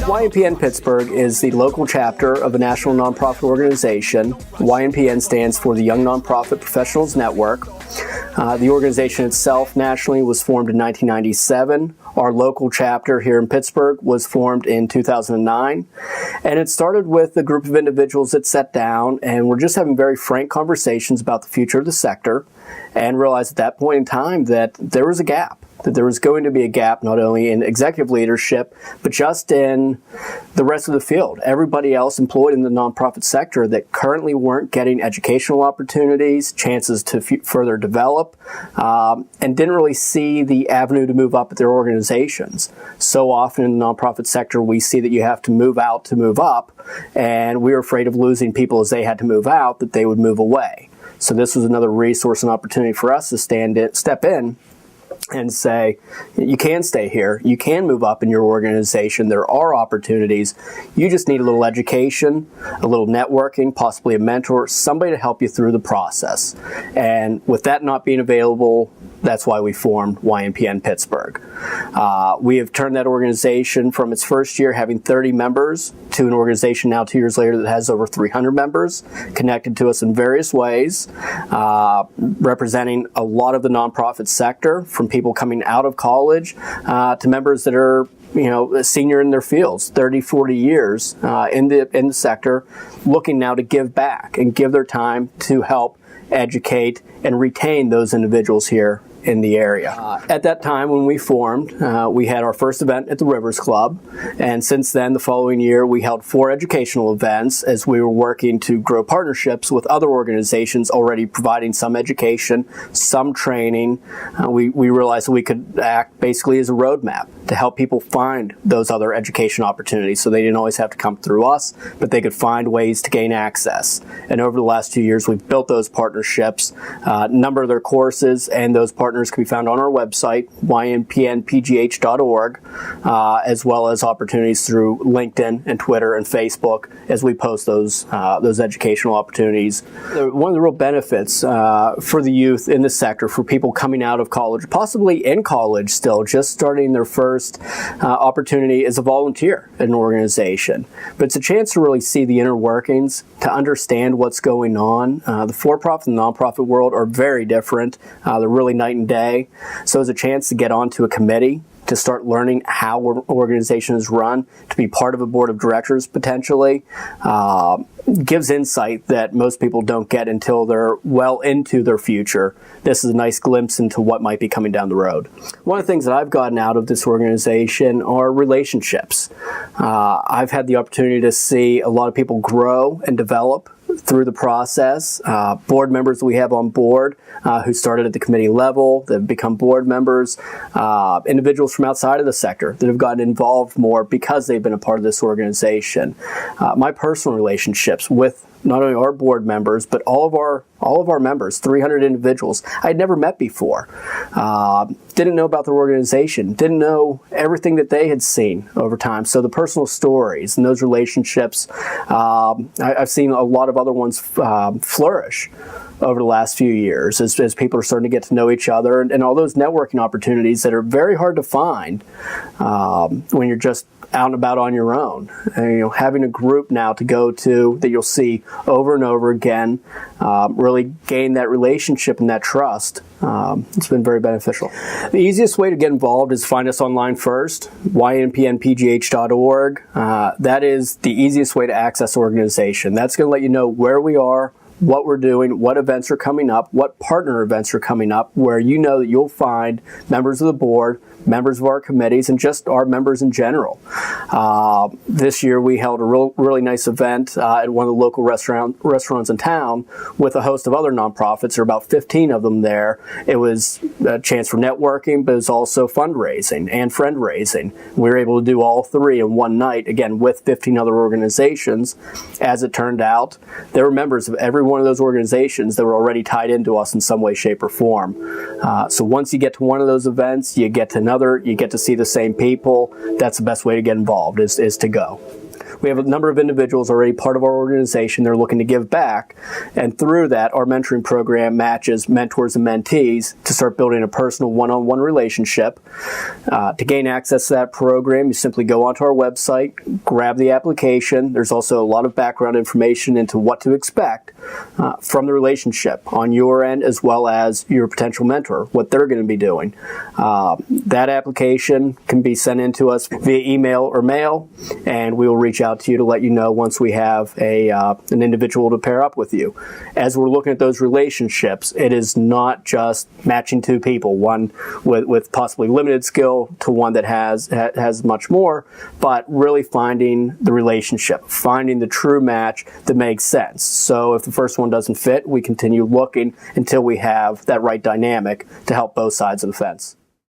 YNPN Pittsburgh is the local chapter of a national nonprofit organization. YNPN stands for the Young Nonprofit Professionals Network. The organization itself nationally was formed in 1997. Our local chapter here in Pittsburgh was formed in 2009. And it started with a group of individuals that sat down and were just having very frank conversations about the future of the sector, and realized at that point in time that there was a gap. That there was going to be a gap not only in executive leadership, but just in the rest of the field. Everybody else employed in the nonprofit sector that currently weren't getting educational opportunities, chances to further develop, and didn't really see the avenue to move up at their organizations. So often in the nonprofit sector, we see that you have to move out to move up, and we were afraid of losing people as they had to move out, that they would move away. So this was another resource and opportunity for us to step in and say, you can stay here, you can move up in your organization, there are opportunities, you just need a little education, a little networking, possibly a mentor, somebody to help you through the process. And with that not being available, that's why we formed YNPN Pittsburgh. We have turned that organization from its first year having 30 members to an organization now 2 years later that has over 300 members connected to us in various ways, representing a lot of the nonprofit sector, from people coming out of college to members that are senior in their fields, 30, 40 years in the sector, looking now to give back and give their time to help educate and retain those individuals here in the area. At that time when we formed, we had our first event at the Rivers Club, and since then, the following year, we held 4 educational events as we were working to grow partnerships with other organizations already providing some education, some training. We realized that we could act basically as a roadmap to help people find those other education opportunities, so they didn't always have to come through us, but they could find ways to gain access. And over the last 2 years, we've built those partnerships, a number of their courses, and those partners can be found on our website, ynpnpgh.org, as well as opportunities through LinkedIn and Twitter and Facebook as we post those educational opportunities. One of the real benefits for the youth in the sector, for people coming out of college, possibly in college still, just starting their first opportunity as a volunteer at an organization. But it's a chance to really see the inner workings, to understand what's going on. The for-profit and nonprofit world are very different. They're really night and day. So it's a chance to get onto a committee, to start learning how an organization is run, to be part of a board of directors potentially, gives insight that most people don't get until they're well into their future. This is a nice glimpse into what might be coming down the road. One of the things that I've gotten out of this organization are relationships. I've had the opportunity to see a lot of people grow and develop through the process. Board members that we have on board who started at the committee level, that have become board members, individuals from outside of the sector that have gotten involved more because they've been a part of this organization. My personal relationships with not only our board members, but all of our members, 300 individuals I'd never met before. Didn't know about their organization, didn't know everything that they had seen over time. So the personal stories and those relationships, I've seen a lot of other ones flourish over the last few years as people are starting to get to know each other, and all those networking opportunities that are very hard to find when you're just out and about on your own. And, having a group now to go to that you'll see over and over again, really gain that relationship and that trust. It's been very beneficial. The easiest way to get involved is find us online first, ynpnpgh.org. That is the easiest way to access organization. That's going to let you know where we are, what we're doing, what events are coming up, what partner events are coming up, where you know that you'll find members of the board, members of our committees, and just our members in general. This year we held a really nice event at one of the local restaurants in town with a host of other nonprofits. There were about 15 of them there. It was a chance for networking, but it was also fundraising and friend raising. We were able to do all three in one night, again, with 15 other organizations. As it turned out, there were members of every one of those organizations that were already tied into us in some way, shape, or form. So once you get to one of those events, you get to another, you get to see the same people. That's the best way to get involved, is to go. We have a number of individuals already part of our organization. They're looking to give back. And through that, our mentoring program matches mentors and mentees to start building a personal one-on-one relationship. To gain access to that program, you simply go onto our website, grab the application. There's also a lot of background information into what to expect from the relationship on your end, as well as your potential mentor, what they're going to be doing. That application can be sent in to us via email or mail, and we will reach out to you to let you know once we have an individual to pair up with you. As we're looking at those relationships, it is not just matching two people, one with possibly limited skill to one that has much more, but really finding the relationship, finding the true match that makes sense. So if the first one doesn't fit, we continue looking until we have that right dynamic to help both sides of the fence.